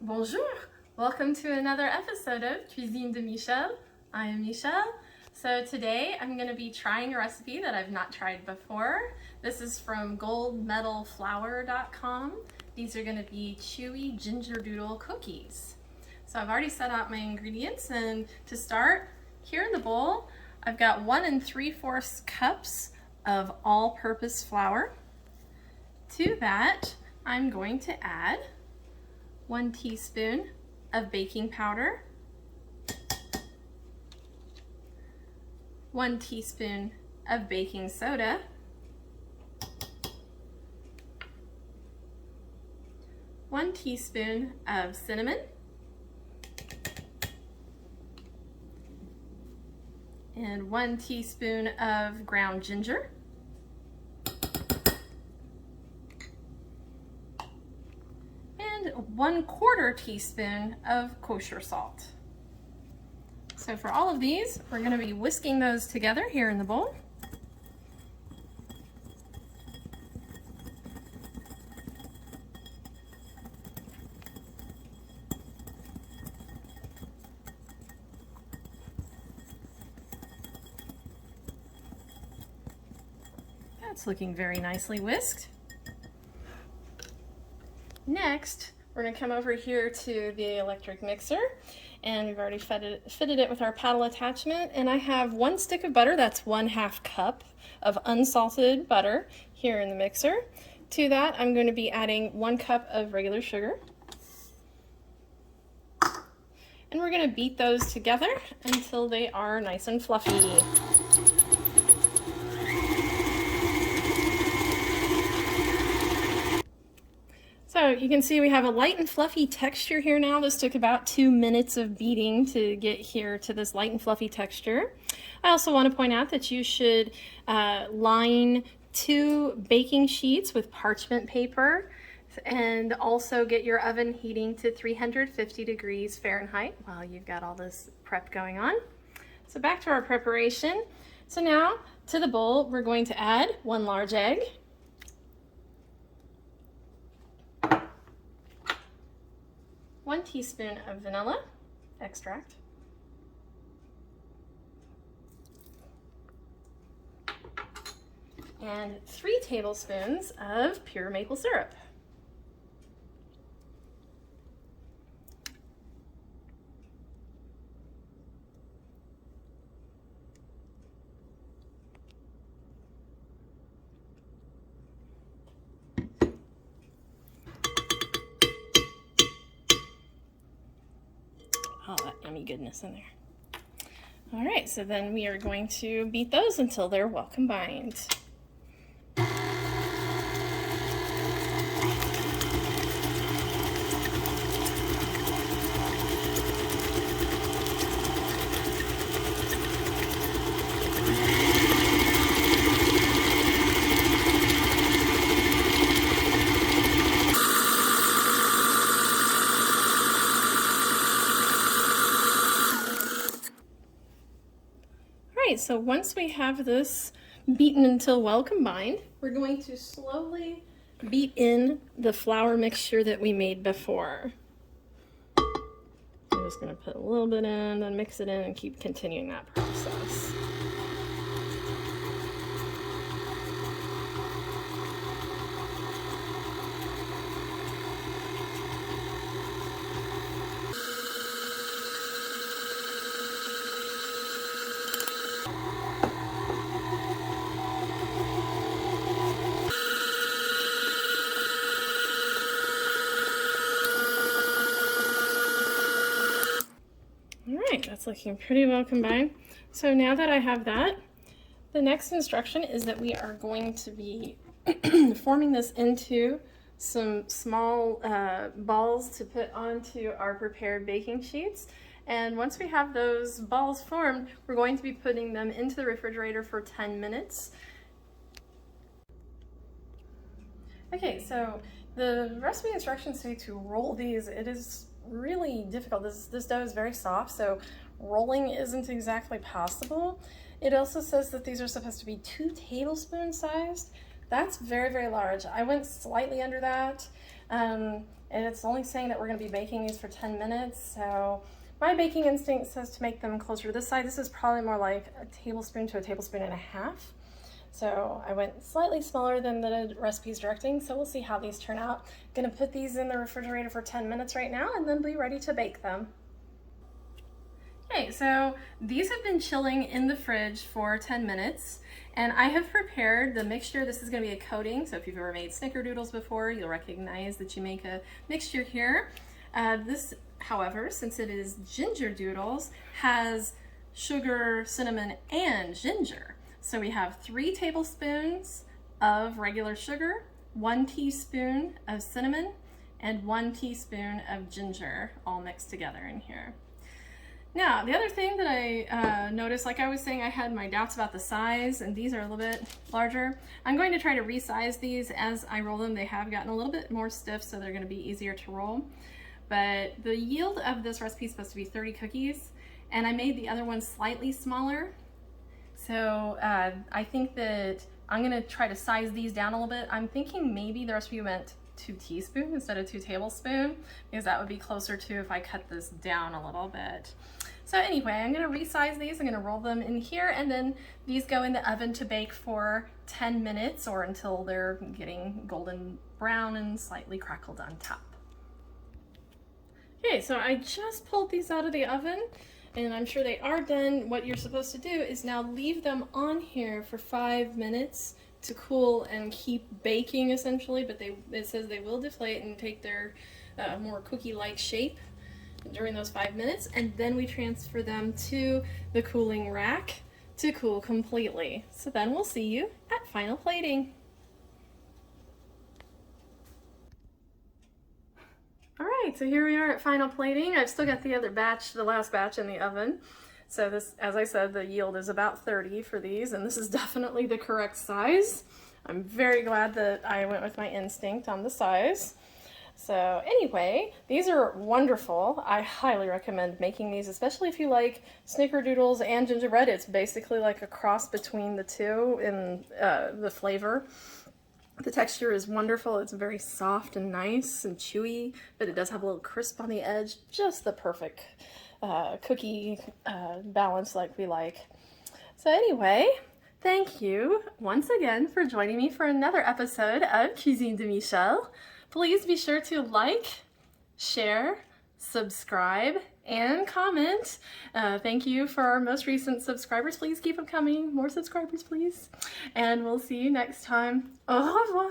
Bonjour! Welcome to another episode of Cuisine de Michel. I am Michelle. So today I'm going to be trying a recipe that I've not tried before. This is from goldmedalflour.com. These are going to be chewy gingerdoodle cookies. So I've already set out my ingredients, and to start, here in the bowl I've got 1 3/4 cups of all-purpose flour. To that I'm going to add 1 teaspoon of baking powder, 1 teaspoon of baking soda, 1 teaspoon of cinnamon, and 1 teaspoon of ground ginger, and 1/4 teaspoon of kosher salt. So for all of these, we're going to be whisking those together here in the bowl. That's looking very nicely whisked. Next, we're going to come over here to the electric mixer, and we've already fitted it with our paddle attachment, and I have 1 stick of butter, that's 1/2 cup of unsalted butter here in the mixer. To that I'm going to be adding 1 cup of regular sugar, and we're going to beat those together until they are nice and fluffy. So you can see we have a light and fluffy texture here now. This took about 2 minutes of beating to get here to this light and fluffy texture. I also want to point out that you should line 2 baking sheets with parchment paper, and also get your oven heating to 350 degrees Fahrenheit while you've got all this prep going on. So back to our preparation. So now to the bowl we're going to add 1 large egg, 1 teaspoon of vanilla extract, and 3 tablespoons of pure maple syrup. All that yummy goodness in there. All right, so then we are going to beat those until they're well combined. So once we have this beaten until well combined, we're going to slowly beat in the flour mixture that we made before. I'm just going to put a little bit in, then mix it in, and keep continuing that process. That's looking pretty well combined. So now that I have that, the next instruction is that we are going to be forming this into some small balls to put onto our prepared baking sheets. And once we have those balls formed, we're going to be putting them into the refrigerator for 10 minutes. Okay, so the recipe instructions say to roll these. It is really difficult. This dough is very soft, so rolling isn't exactly possible. It also says that these are supposed to be 2 tablespoon sized. That's very, very large. I went slightly under that. And it's only saying that we're going to be baking these for 10 minutes. So my baking instinct says to make them closer to this side. This is probably more like a tablespoon to a tablespoon and a half. So I went slightly smaller than the recipe's directing, so we'll see how these turn out. I'm gonna put these in the refrigerator for 10 minutes right now and then be ready to bake them. Okay, so these have been chilling in the fridge for 10 minutes, and I have prepared the mixture. This is gonna be a coating, so if you've ever made snickerdoodles before, you'll recognize that you make a mixture here. This, however, since it is gingerdoodles, has sugar, cinnamon, and ginger. So we have 3 tablespoons of regular sugar, 1 teaspoon of cinnamon, and 1 teaspoon of ginger all mixed together in here. Now, the other thing that I noticed, like I was saying, I had my doubts about the size, and these are a little bit larger. I'm going to try to resize these as I roll them. They have gotten a little bit more stiff, so they're gonna be easier to roll. But the yield of this recipe is supposed to be 30 cookies, and I made the other one slightly smaller. So I think that I'm gonna try to size these down a little bit. I'm thinking maybe the recipe meant 2 teaspoons instead of 2 tablespoons, because that would be closer to if I cut this down a little bit. So anyway, I'm gonna resize these. I'm gonna roll them in here, and then these go in the oven to bake for 10 minutes or until they're getting golden brown and slightly crackled on top. Okay, so I just pulled these out of the oven, and I'm sure they are done. What you're supposed to do is now leave them on here for 5 minutes to cool and keep baking essentially, but it says they will deflate and take their more cookie-like shape during those 5 minutes, and then we transfer them to the cooling rack to cool completely. So then we'll see you at final plating. All right, so here we are at final plating. I've still got the other batch, the last batch in the oven. So this, as I said, the yield is about 30 for these, and this is definitely the correct size. I'm very glad that I went with my instinct on the size. So anyway, these are wonderful. I highly recommend making these, especially if you like snickerdoodles and gingerbread. It's basically like a cross between the two in the flavor. The texture is wonderful. It's very soft and nice and chewy, but it does have a little crisp on the edge. Just the perfect cookie balance like we like. So anyway, thank you once again for joining me for another episode of Cuisine de Michel. Please be sure to like, share, subscribe, and comment. Thank you for our most recent subscribers. Please keep them coming. More subscribers, please. And we'll see you next time. Au revoir.